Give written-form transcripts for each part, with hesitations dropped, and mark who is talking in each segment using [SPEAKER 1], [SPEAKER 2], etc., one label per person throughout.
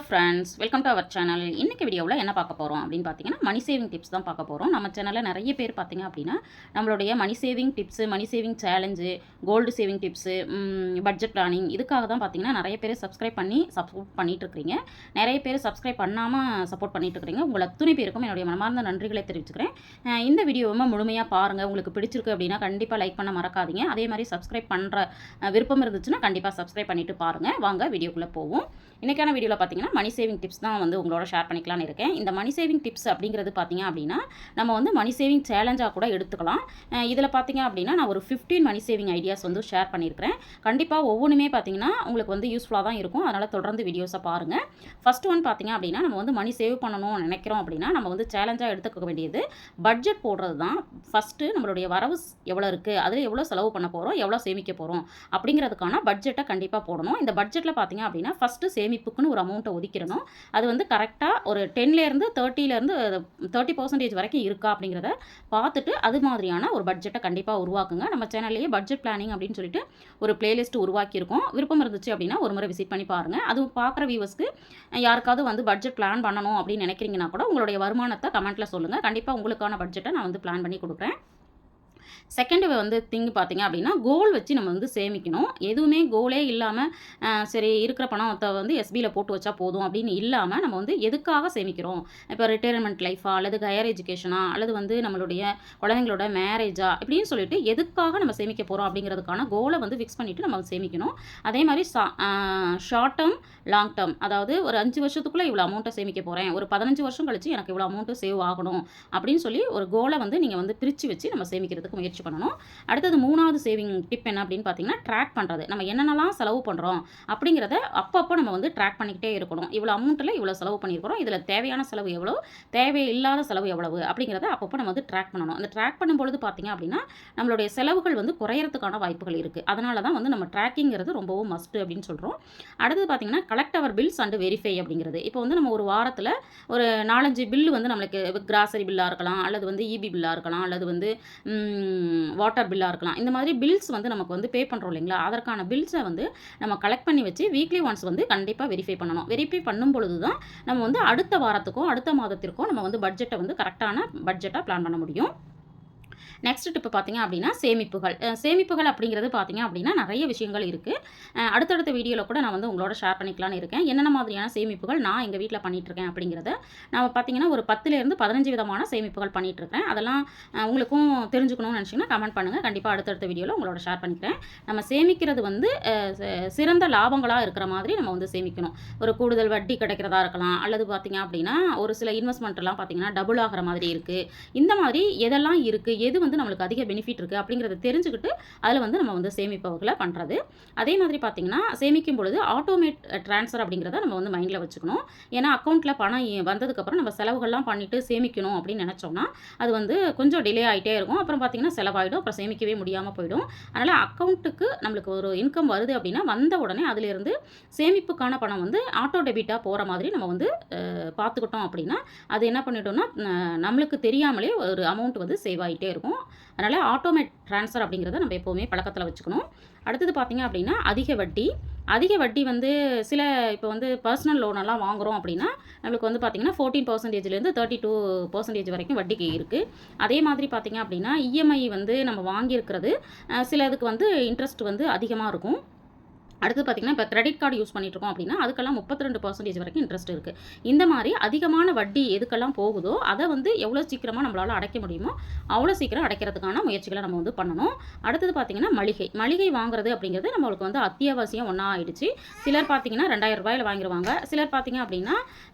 [SPEAKER 1] Friends, welcome to our channel. இன்னைக்கு வீடியோவில் என்ன பார்க்க போகிறோம் அப்படின்னு பார்த்தீங்கன்னா, மணி சேவிங் டிப்ஸ் தான் பார்க்க போகிறோம். நம்ம சேனலில் நிறைய பேர் பார்த்தீங்க அப்படின்னா, நம்மளுடைய money saving tips, money saving challenge, gold saving tips, budget planning இதுக்காக தான் பார்த்தீங்கன்னா நிறைய பேர் சப்ஸ்கிரைப் பண்ணி சப்போர்ட் பண்ணிகிட்ருக்கிறீங்க. நிறைய பேர் சப்ஸ்கிரைப் பண்ணாமல் சப்போர்ட் பண்ணிகிட்ருக்கிறீங்க. உங்கள் அத்துணை பேருக்கும் என்னுடைய மனமார்ந்த நன்றிகளை தெரிவிச்சுக்கிறேன். இந்த வீடியோவை முழுமையாக பாருங்கள். உங்களுக்கு பிடிச்சிருக்கு அப்படின்னா கண்டிப்பாக லைக் பண்ண மறக்காதீங்க. அதே மாதிரி சப்ஸ்கிரைப் பண்ணுற விருப்பம் இருந்துச்சுன்னா கண்டிப்பாக சப்ஸ்கிரைப் பண்ணிவிட்டு பாருங்கள். வாங்க வீடியோக்குள்ளே போவோம். இன்றைக்கான வீடியோவில் பார்த்தீங்கன்னா மணி சேவிங் டிப்ஸ் தான் உங்களோட ஷேர் பண்ணிக்கலான்னு இருக்கேன். இந்த மணி சேவிங் டிப்ஸ் அப்படிங்கிறது பார்த்தீங்க அப்படின்னா நம்ம மணி சேவிங் சேலஞ்சாக கூட எடுத்துக்கலாம். இதில் பார்த்தீங்க அப்படின்னா நான் ஒரு 15 மணி சேவிங் ஐடியாஸ் ஷேர் பண்ணியிருக்கிறேன். கண்டிப்பாக ஒவ்வொன்றுமே பார்த்தீங்கன்னா உங்களுக்கு யூஸ்ஃபுல்லாக தான் இருக்கும். அதனால் தொடர்ந்து வீடியோஸை பாருங்கள். ஃபர்ஸ்ட் ஒன் பார்த்தீங்க அப்படின்னா நம்ம மணி சேவ் பண்ணணும்னு நினைக்கிறோம் அப்படின்னா நம்ம சேலஞ்சாக எடுத்துக்க வேண்டியது பட்ஜெட் போடுறது தான். ஃபஸ்ட்டு நம்மளுடைய வரவு எவ்வளோ இருக்குது, அதில் எவ்வளோ செலவு பண்ண போகிறோம், எவ்வளோ சேமிக்க போகிறோம் அப்படிங்கிறதுக்கான பட்ஜெட்டை கண்டிப்பாக போடணும். இந்த பட்ஜெட்டில் பார்த்தீங்க அப்படின்னா ஃபஸ்ட்டு சேமிப்புக்குன்னு ஒரு அமௌண்ட்டை ஒதுக்கிடணும். அது கரெக்டாக ஒரு 10லேருந்து 30% வரைக்கும் இருக்கா அப்படிங்கிறத பார்த்துட்டு அது மாதிரியான ஒரு பட்ஜெட்டை கண்டிப்பாக உருவாக்குங்க. நம்ம சேனல்லையே பட்ஜெட் பிளானிங் அப்படின்னு சொல்லிட்டு ஒரு பிளேலிஸ்ட் உருவாக்கியிருக்கோம். விருப்பம் இருந்துச்சு அப்படின்னா ஒரு முறை விசிட் பண்ணி பாருங்கள். அது பார்க்குற வியூவர்ஸ்க்கு யாருக்காவது பட்ஜெட் பிளான் பண்ணணும் அப்படின்னு நினைக்கிறீங்கன்னா கூட உங்களுடைய வருமானத்தை கமெண்ட்டில் சொல்லுங்கள். கண்டிப்பாக உங்களுக்கான பட்ஜெட்டை நான் பிளான் பண்ணி கொடுக்குறேன். செகண்ட் திங்க் பார்த்தீங்க அப்படின்னா கோல் வச்சு நம்ம சேமிக்கணும். எதுவுமே கோலே இல்லாமல் சரி இருக்கிற பணத்தை எஸ்பியில் போட்டு வச்சா போதும் அப்படின்னு இல்லாமல் நம்ம எதுக்காக சேமிக்கிறோம். இப்போ ரிட்டையர்மெண்ட் லைஃபா அல்லது ஹையர் எஜுகேஷனா அல்லது நம்மளுடைய குழந்தைங்களோட மேரேஜா இப்படின்னு சொல்லிட்டு எதுக்காக நம்ம சேமிக்க போகிறோம் அப்படிங்கிறதுக்கான கோலை ஃபிக்ஸ் பண்ணிவிட்டு நம்ம சேமிக்கணும். அதே மாதிரி ஷார்ட் டேர்ம் லாங் டேர்ம், அதாவது ஒரு 5 வருஷத்துக்குள்ளே இவ்வளோ அமௌண்ட்டை சேமிக்க போகிறேன், ஒரு 15 வருஷம் கழிச்சு எனக்கு இவ்வளோ அமௌண்ட்டு சேவ் ஆகணும் அப்படின்னு சொல்லி ஒரு கோலை நீங்கள் பிரித்து வச்சு நம்ம சேமிக்கிறதுக்கு முயற்சி பண்ணணும். அடுத்தது 3வது சேவிங் டிப் என்ன அப்படின்னு பார்த்தீங்கன்னா ட்ராக் பண்ணுறது. நம்ம என்னென்னலாம் செலவு பண்ணுறோம் அப்படிங்கிறத அப்பப்போ நம்ம ட்ராக் பண்ணிக்கிட்டே இருக்கணும். இவ்வளோ அமௌண்ட்டில் இவ்வளோ செலவு பண்ணியிருக்கிறோம், இதில் தேவையான செலவு எவ்வளோ, தேவையில்லாத செலவு எவ்வளவு அப்படிங்கிறத அப்பப்போ நம்ம ட்ராக் பண்ணணும். அந்த ட்ராக் பண்ணும்பொழுது பார்த்தீங்க அப்படின்னா நம்மளுடைய செலவுகள் குறையறதுக்கான வாய்ப்புகள் இருக்குது. அதனால தான் நம்ம ட்ராக்கிங்கிறது ரொம்பவும் மஸ்ட்டு அப்படின்னு சொல்கிறோம். அடுத்தது பார்த்தீங்கன்னா collect our bills and verify அப்படிங்கிறது. இப்போ நம்ம ஒரு வாரத்தில் ஒரு 4-5 பில்லு நம்மளுக்கு கிராசரி பில்லாக இருக்கலாம், அல்லது இபி பில்லாக இருக்கலாம், அல்லது வாட்டர் பில்லாக இருக்கலாம். இந்த மாதிரி பில்ஸ் நமக்கு பே பண்ணுறோம் இல்லைங்களா, அதற்கான பில்ஸை நம்ம கலெக்ட் பண்ணி வச்சு வீக்லி ஒன்ஸ் கண்டிப்பாக வெரிஃபை பண்ணணும். வெரிஃபை பண்ணும் பொழுது தான் நம்ம அடுத்த வாரத்துக்கும் அடுத்த மாதத்திற்கும் நம்ம பட்ஜெட்டை கரெக்டான பட்ஜெட்டாக பிளான் பண்ண முடியும். நெக்ஸ்ட் டிப்பு பார்த்தீங்க அப்படின்னா சேமிப்புகள் அப்படிங்கிறது பார்த்தீங்க அப்படின்னா நிறைய விஷயங்கள் இருக்குது. அடுத்தடுத்த வீடியோவில் கூட நான் உங்களோட ஷேர் பண்ணிக்கலான்னு இருக்கேன். என்னென்ன மாதிரியான சேமிப்புகள் நான் எங்கள் வீட்டில் பண்ணிகிட்ருக்கேன் அப்படிங்கிறத நான் பார்த்தீங்கன்னா ஒரு 10லேருந்து 15 விதமான சேமிப்புகள் பண்ணிகிட்ருக்கேன். அதெல்லாம் உங்களுக்கும் தெரிஞ்சுக்கணும்னு நினச்சிங்கன்னா கமெண்ட் பண்ணுங்கள். கண்டிப்பாக அடுத்தடுத்த வீடியோவில் உங்களோட ஷேர் பண்ணிக்கிறேன். நம்ம சேமிக்கிறது சிறந்த லாபங்களாக இருக்கிற மாதிரி நம்ம சேமிக்கணும். ஒரு கூடுதல் வட்டி கிடைக்கிறதா இருக்கலாம், அல்லது பார்த்தீங்க அப்படின்னா ஒரு சில இன்வெஸ்ட்மெண்ட்லாம் பார்த்தீங்கன்னா டபுள் ஆகிற மாதிரி இருக்குது. இந்த மாதிரி எதெல்லாம் இருக்குது, எது நம்மளுக்கு அதிக பெனிஃபிட் இருக்குது அப்படிங்கிறத தெரிஞ்சுக்கிட்டு அதில் நம்ம சேமிப்பவர்களை பண்ணுறது. அதே மாதிரி பார்த்தீங்கன்னா சேமிக்கும் பொழுது ஆட்டோமேட் ட்ரான்ஸ்ஃபர் அப்படிங்கிறத நம்ம மைண்டில் வச்சுக்கணும். ஏன்னா அக்கௌண்ட்டில் பணம் வந்ததுக்கப்புறம் நம்ம செலவுகள்லாம் பண்ணிவிட்டு சேமிக்கணும் அப்படின்னு நினச்சோம்னா அது கொஞ்சம் டிலே ஆகிட்டே இருக்கும். அப்புறம் பார்த்தீங்கன்னா செலவாயிடும், அப்புறம் சேமிக்கவே முடியாமல் போயிடும். அதனால் அக்கௌண்ட்டுக்கு நம்மளுக்கு ஒரு இன்கம் வருது அப்படின்னா வந்த உடனே அதிலிருந்து சேமிப்புக்கான பணம் ஆட்டோ டெபிட்டாக போகிற மாதிரி நம்ம பார்த்துக்கிட்டோம் அப்படின்னா அது என்ன பண்ணிட்டோம்னா நம்மளுக்கு தெரியாமலே ஒரு அமௌண்ட் சேவ் ஆகிட்டே இருக்கும். அதனால் ஆட்டோமேட் ட்ரான்ஸ்ஃபர் அப்படிங்கிறத நம்ம எப்போவுமே பழக்கத்தில் வச்சுக்கணும். அடுத்தது பார்த்திங்க அப்படின்னா அதிக வட்டி சில இப்போ பர்சனல் லோனெல்லாம் வாங்குகிறோம் அப்படின்னா நம்மளுக்கு பார்த்திங்கன்னா 14%லேருந்து 32% வரைக்கும் வட்டிக்கு இருக்குது. அதே மாதிரி பார்த்திங்க அப்படின்னா இஎம்ஐ நம்ம வாங்கியிருக்கிறது சிலதுக்கு இன்ட்ரெஸ்ட் அதிகமாக இருக்கும். அடுத்து பார்த்திங்கன்னா இப்போ கிரெடிட் கார்டு யூஸ் பண்ணிட்டுருக்கோம் அப்படின்னா அதுக்கெல்லாம் 32% வரைக்கும் இன்ட்ரெஸ்ட் இருக்குது. இந்த மாதிரி அதிகமான வட்டி எதுக்கெல்லாம் போகுதோ அதை எவ்வளோ சீக்கிரமாக நம்மளால் அடைக்க முடியுமோ அவ்வளோ சீக்கிரம் அடைக்கிறதுக்கான முயற்சிகளை நம்ம பண்ணணும். அடுத்தது பார்த்திங்கன்னா மளிகை வாங்குறது அப்படிங்கிறது நம்மளுக்கு அத்தியாவசியம் ஒன்றா ஆகிடுச்சு. சிலர் பார்த்திங்கன்னா 2000 ரூபாயில் வாங்கிடுவாங்க, சிலர் பார்த்திங்க அப்படின்னா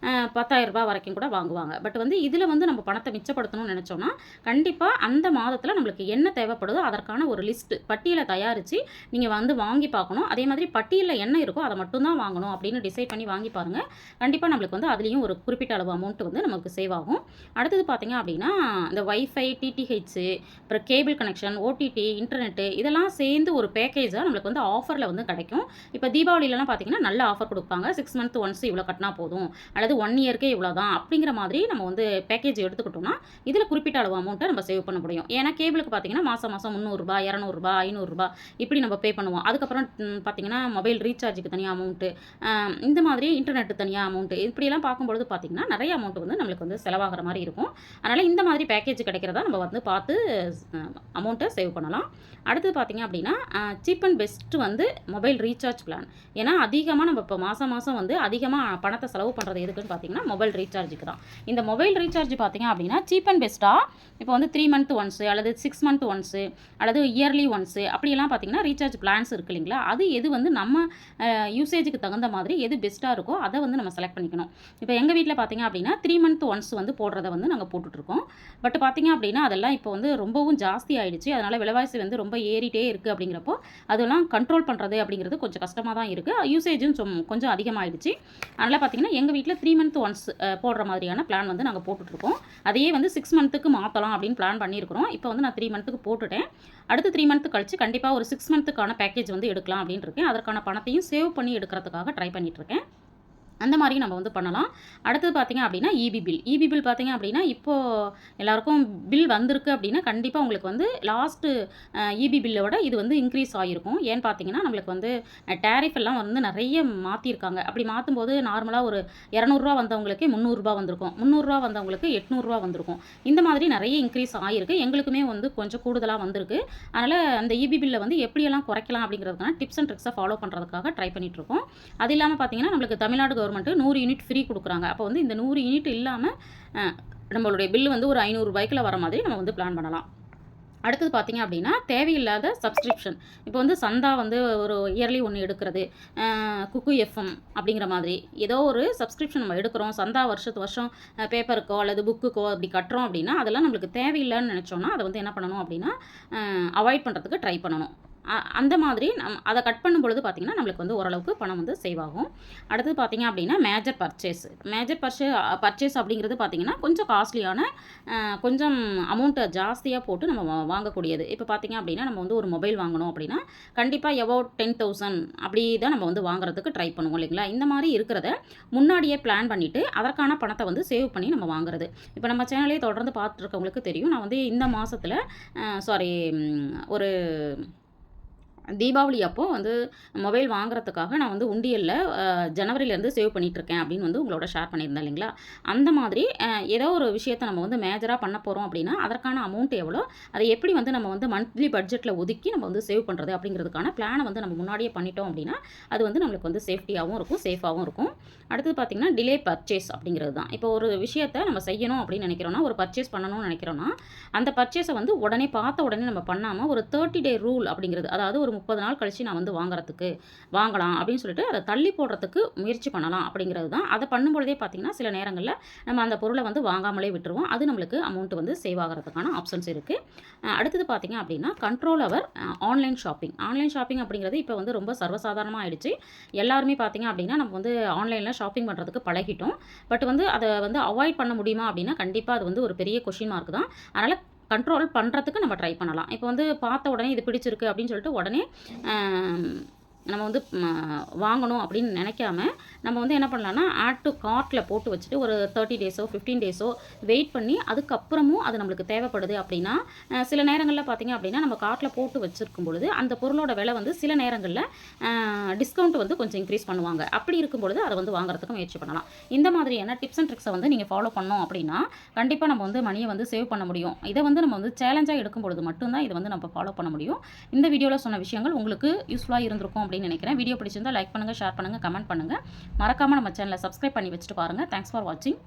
[SPEAKER 1] 10,000 ரூபாய் வரைக்கும் கூட வாங்குவாங்க. பட் இதில் நம்ம பணத்தை மிச்சப்படுத்தணும்னு நினச்சோன்னா கண்டிப்பாக அந்த மாதத்தில் நம்மளுக்கு என்ன தேவைப்படுதோ அதற்கான ஒரு லிஸ்ட்டு பட்டியலை தயாரித்து நீங்கள் வாங்கி பார்க்கணும். அதே மாதிரி பட்டியலில் என்ன இருக்கோ அதை மட்டும்தான் வாங்கணும் அப்படின்னு டிசைட் பண்ணி வாங்கி பாருங்கள். கண்டிப்பாக நம்மளுக்கு அதுலேயும் ஒரு குறிப்பிட்ட அளவு அமௌண்ட் நமக்கு சேவ் ஆகும். அடுத்தது பார்த்திங்க அப்படின்னா இந்த வைஃபை, டிடிஹெச், அப்புறம் கேபிள் கனெக்ஷன், ஓடிடி, இன்டர்நெட்டு இதெல்லாம் சேர்ந்து ஒரு பேக்கேஜாக நம்மளுக்கு ஆஃபரில் கிடைக்கும். இப்போ தீபாவளியிலலாம் பார்த்திங்கன்னா நல்ல ஆஃபர் கொடுப்பாங்க. 6 மந்த் ஒன்ஸ் இவ்வளோ கட்டினா போதும், அல்லது 1 இயர்க்கே இவ்வளோ தான் அப்படிங்கிற மாதிரி நம்ம பேக்கேஜ் எடுத்துக்கிட்டோம்னா இதில் குறிப்பிட்ட அளவு அமௌண்ட்டை நம்ம சேவ் பண்ண முடியும். ஏன்னா கேபிளுக்கு பார்த்திங்கன்னா மாதம் 300 ரூபாய், 200 ரூபாய், 500 ரூபாய் இப்படி நம்ம பே பண்ணுவோம். அதுக்கப்புறம் பார்த்திங்கன்னா மொபைல் ரீசார்ஜுக்கு தனியாக அமௌண்ட்டு, இந்த மாதிரி இன்டர்நெட்டு தனியாக அமௌண்ட்டு, இப்படியெல்லாம் பார்க்கும்பொழுது பார்த்திங்கன்னா நிறைய அமௌண்ட் வந்து நம்மளுக்கு வந்து செலவாகிற மாதிரி இருக்கும். அதனால் இந்த மாதிரி பேக்கேஜ் கிடைக்கிறதா நம்ம வந்து பார்த்து அமௌண்ட்டை சேவ் பண்ணலாம். அடுத்தது பார்த்திங்க அப்படின்னா சீப் அண்ட் பெஸ்ட்டு வந்து மொபைல் ரீசார்ஜ் பிளான். ஏன்னா அதிகமாக நம்ம இப்போ மாதம் மாதம் வந்து அதிகமாக பணத்தை செலவு பண்ணுறது எதுக்குன்னு பார்த்திங்கன்னா மொபைல் ரீசார்ஜுக்கு தான். இந்த மொபைல் ரீசார்ஜ் பார்த்திங்க அப்படின்னா சீப் அண்ட் பெஸ்ட்டாக இப்போ வந்து 3 மந்த் ஒன்ஸு அல்லது 6 மந்த் ஒன்ஸு அல்லது இயர்லி ஒன்ஸு அப்படியெல்லாம் பார்த்திங்கன்னா ரீசார்ஜ் பிளான்ஸ் இருக்குது இல்லைங்களா, அது எது வந்து நம்ம யூசேஜுக்கு தகுந்த மாதிரி எது பெஸ்ட்டாக இருக்கோ அதை வந்து நம்ம செலக்ட் பண்ணிக்கணும். இப்போ எங்கள் வீட்டில் பார்த்திங்க அப்படின்னா 3 மந்த் ஒன்ஸ் வந்து போடுறத வந்து நாங்கள் போட்டுட்ருக்கோம். பட் பார்த்திங்க அப்படின்னா அதெல்லாம் இப்போ வந்து ரொம்பவும் ஜாஸ்தி ஆகிடுச்சு. அதனால் விலைவாசி வந்து ரொம்ப ஏறிட்டே இருக்குது. அப்படிங்கிறப்போ அதெல்லாம் கண்ட்ரோல் பண்ணுறது அப்படிங்கிறது கொஞ்சம் கஷ்டமாக தான் இருக்குது. யூசேஜும் கொஞ்சம் அதிகமாகிடுச்சு. அதனால் பார்த்திங்கன்னா எங்கள் வீட்டில் 3 மந்த் ஒன்ஸ் போடுற மாதிரியான பிளான் வந்து நாங்கள் போட்டுட்ருக்கோம். அதையே வந்து 6 மந்த்துக்கு மாற்றலாம் அப்படின்னு பிளான் பண்ணியிருக்கிறோம். இப்போ வந்து நான் 3 மந்த்துக்கு போட்டுட்டேன். அடுத்து 3 மந்த்து கழிச்சு கண்டிப்பாக ஒரு 6 மந்த்துக்கான பேக்கேஜ் வந்து எடுக்கலாம் அப்படின்னு இருக்கேன். அதற்கான பணத்தையும் சேவ் பண்ணி எடுக்கிறதுக்காக ட்ரை பண்ணிகிட்ருக்கேன். அந்த மாதிரி நம்ம வந்து பண்ணலாம். அடுத்தது பார்த்திங்க அப்படின்னா இபி பில் பார்த்திங்க அப்படின்னா இப்போது எல்லாருக்கும் பில் வந்திருக்கு அப்படின்னா கண்டிப்பாக உங்களுக்கு வந்து லாஸ்ட்டு இபி பில்லோட இது வந்து இன்க்ரீஸ் ஆகிருக்கும். ஏன்னு பார்த்தீங்கன்னா நம்மளுக்கு வந்து டேரிஃப் எல்லாம் வந்து நிறைய மாற்றிருக்காங்க. அப்படி மாற்றும்போது நார்மலாக ஒரு ரூ. 200 வந்தவங்களுக்கே ரூ. 300 வந்திருக்கும். ரூ. 300 வந்தவங்களுக்கு ரூ. 800 வந்திருக்கும். இந்த மாதிரி நிறைய இன்க்ரீஸ் ஆகிருக்கு. எங்களுக்குமே வந்து கொஞ்சம் கூடுதலாக வந்திருக்கு. அதனால் அந்த இபி பில்லை வந்து எப்படியெல்லாம் குறைக்கலாம் அப்படிங்கிறதுக்கான டிப்ஸ் அண்ட் ட்ரிக்ஸை ஃபாலோ பண்ணுறதுக்காக ட்ரை பண்ணிகிட்ருக்கோம். அது இல்லாமல் பார்த்தீங்கன்னா நம்மளுக்கு தமிழ்நாடு கவர்மெண்ட் 100 யூனிட் ஃப்ரீ கொடுக்குறாங்க. அப்போ வந்து இந்த 100 யூனிட் இல்லாமல் நம்மளுடைய பில்லு வந்து ஒரு ரூ. 500 வர மாதிரி நம்ம வந்து பிளான் பண்ணலாம். அடுத்தது பார்த்திங்க அப்படின்னா தேவையில்லாத சப்ஸ்கிரிப்ஷன். இப்போ வந்து சந்தா வந்து ஒரு இயர்லி ஒன்று எடுக்கிறது, குக்கு எஃப்எம் அப்படிங்கிற மாதிரி ஏதோ ஒரு சப்ஸ்கிரிப்ஷன் நம்ம எடுக்கிறோம். சந்தா வருஷம் பேப்பருக்கோ அல்லது புக்குக்கோ அப்படி கட்டுறோம் அப்படின்னா அதெல்லாம் நம்மளுக்கு தேவையில்லைன்னு நினச்சோன்னா அதை வந்து என்ன பண்ணணும் அப்படின்னா அவாய்ட் பண்ணுறதுக்கு ட்ரை பண்ணணும். அந்த மாதிரி அதை கட் பண்ணும் பொழுது பார்த்திங்கன்னா நம்மளுக்கு வந்து ஓரளவுக்கு பணம் வந்து சேவ் ஆகும். அடுத்தது பார்த்திங்க அப்படின்னா மேஜர் பர்ச்சேஸ் அப்படிங்கிறது பார்த்திங்கன்னா கொஞ்சம் காஸ்ட்லியான கொஞ்சம் அமௌண்ட்டை ஜாஸ்தியாக போட்டு நம்ம வாங்கக்கூடியது. இப்போ பார்த்திங்க அப்படின்னா நம்ம வந்து ஒரு மொபைல் வாங்கணும் அப்படின்னா கண்டிப்பாக எபவுட் 10,000 அப்படி தான் நம்ம வந்து வாங்குறதுக்கு ட்ரை பண்ணுவோம் இல்லைங்களா. இந்த மாதிரி இருக்கிறத முன்னாடியே பிளான் பண்ணிவிட்டு அதற்கான பணத்தை வந்து சேவ் பண்ணி நம்ம வாங்குறது. இப்போ நம்ம சேனலே தொடர்ந்து பார்த்துருக்கவங்களுக்கு தெரியும். நான் வந்து இந்த மாதத்தில் ஒரு தீபாவளி அப்போது வந்து மொபைல் வாங்குறதுக்காக நான் வந்து உண்டியலில் ஜனவரியிலேருந்து சேவ் பண்ணிகிட்ருக்கேன் அப்படின்னு வந்து உங்களோட ஷேர் பண்ணியிருந்தேன் இல்லைங்களா. அந்த மாதிரி ஏதோ ஒரு விஷயத்தை நம்ம வந்து மேஜராக பண்ண போகிறோம் அப்படின்னா அதற்கான அமௌண்ட் எவ்வளோ, அதை எப்படி வந்து நம்ம வந்து மந்த்லி பட்ஜெட்டில் ஒதுக்கி நம்ம வந்து சேவ் பண்ணுறது அப்படிங்கிறதுக்கான பிளானை வந்து நம்ம முன்னாடியே பண்ணிட்டோம் அப்படின்னா அது வந்து நம்மளுக்கு வந்து சேஃப்டியாகவும் இருக்கும், சேஃபாகவும் இருக்கும். அடுத்தது பார்த்திங்கன்னா டிலே பர்ச்சேஸ் அப்படிங்கிறது தான். இப்போ ஒரு விஷயத்தை நம்ம செய்யணும் அப்படின்னு நினைக்கிறோன்னா, ஒரு பர்ச்சேஸ் பண்ணணும்னு நினைக்கிறோன்னா அந்த பர்ச்சேஸை வந்து பார்த்த உடனே நம்ம பண்ணாமல் ஒரு 30 டே ரூல் அப்படிங்கிறது, அதாவது ஒரு 30 நாள் கழிச்சு நான் வந்து வாங்கலாம் அப்படின்னு சொல்லிட்டு அதை தள்ளி போடுறதுக்கு முயற்சி பண்ணலாம் அப்படிங்கிறது தான். அதை பண்ணும்பொழுதே பார்த்திங்கன்னா சில நேரங்களில் நம்ம அந்த பொருளை வந்து வாங்காமலே விட்டுருவோம். அது நம்மளுக்கு அமௌண்ட் வந்து சேவ் ஆகிறதுக்கான ஆப்ஷன்ஸ் இருக்குது. அடுத்தது பார்த்திங்க அப்படின்னா கண்ட்ரோல் அவர் ஆன்லைன் ஷாப்பிங் அப்படிங்கிறது இப்போ வந்து ரொம்ப சர்வசாதாரணமாக ஆயிடுச்சு. எல்லாருமே பார்த்திங்க அப்படின்னா நம்ம வந்து ஆன்லைனில் ஷாப்பிங் பண்ணுறதுக்கு பழகிட்டோம். பட் வந்து அதை வந்து அவாய்ட் பண்ண முடியுமா அப்படின்னா கண்டிப்பாக அது வந்து ஒரு பெரிய கொஷின் மார்க் தான். அதனால் கண்ட்ரோல் பண்ணுறதுக்கு நம்ம ட்ரை பண்ணலாம். இப்போ வந்து பார்த்த உடனே இது பிடிச்சிருக்கு அப்படின்னு சொல்லிட்டு உடனே நம்ம வந்து வாங்கணும் அப்படின்னு நினைக்காம நம்ம வந்து என்ன பண்ணலாம்னா ஆட் டு கார்ட்டில் போட்டு வச்சுட்டு ஒரு 30 டேஸோ 15 டேஸோ வெயிட் பண்ணி அதுக்கப்புறமும் அது நம்மளுக்கு தேவைப்படுது அப்படின்னா சில நேரங்களில் பார்த்திங்க அப்படின்னா நம்ம கார்ட்டில் போட்டு வச்சுருக்கும் பொழுது அந்த பொருளோட விலை வந்து சில நேரங்களில் டிஸ்கவுண்ட் வந்து கொஞ்சம் இன்க்ரீஸ் பண்ணுவாங்க. அப்படி இருக்கும் பொழுது அதை வந்து வாங்குறதுக்கு முயற்சி பண்ணலாம். இந்த மாதிரியான டிப்ஸ் அண்ட் ட்ரிக்ஸை வந்து நீங்கள் ஃபாலோ பண்ணோம் அப்படின்னா கண்டிப்பாக நம்ம வந்து மணியை வந்து சேவ் பண்ண முடியும். இதை வந்து நம்ம வந்து சேலஞ்சாக எடுக்கும் பொழுது மட்டும்தான் இதை வந்து நம்ம ஃபாலோ பண்ண முடியும். இந்த வீடியோவில் சொன்ன விஷயங்கள் உங்களுக்கு யூஸ்ஃபுல்லாக இருந்திருக்கும் அப்படின்னு நினைக்கிறேன். வீடியோ பிடிச்சிருந்தா லைக் பண்ணுங்கள், ஷேர் பண்ணுங்கள், கமெண்ட் பண்ணுங்கள். மறக்காமல் நம்ம சேனலை சப்ஸ்கிரைப் பண்ணி வச்சுட்டு பாருங்கள். தேங்க்ஸ் ஃபார் வாட்சிங்.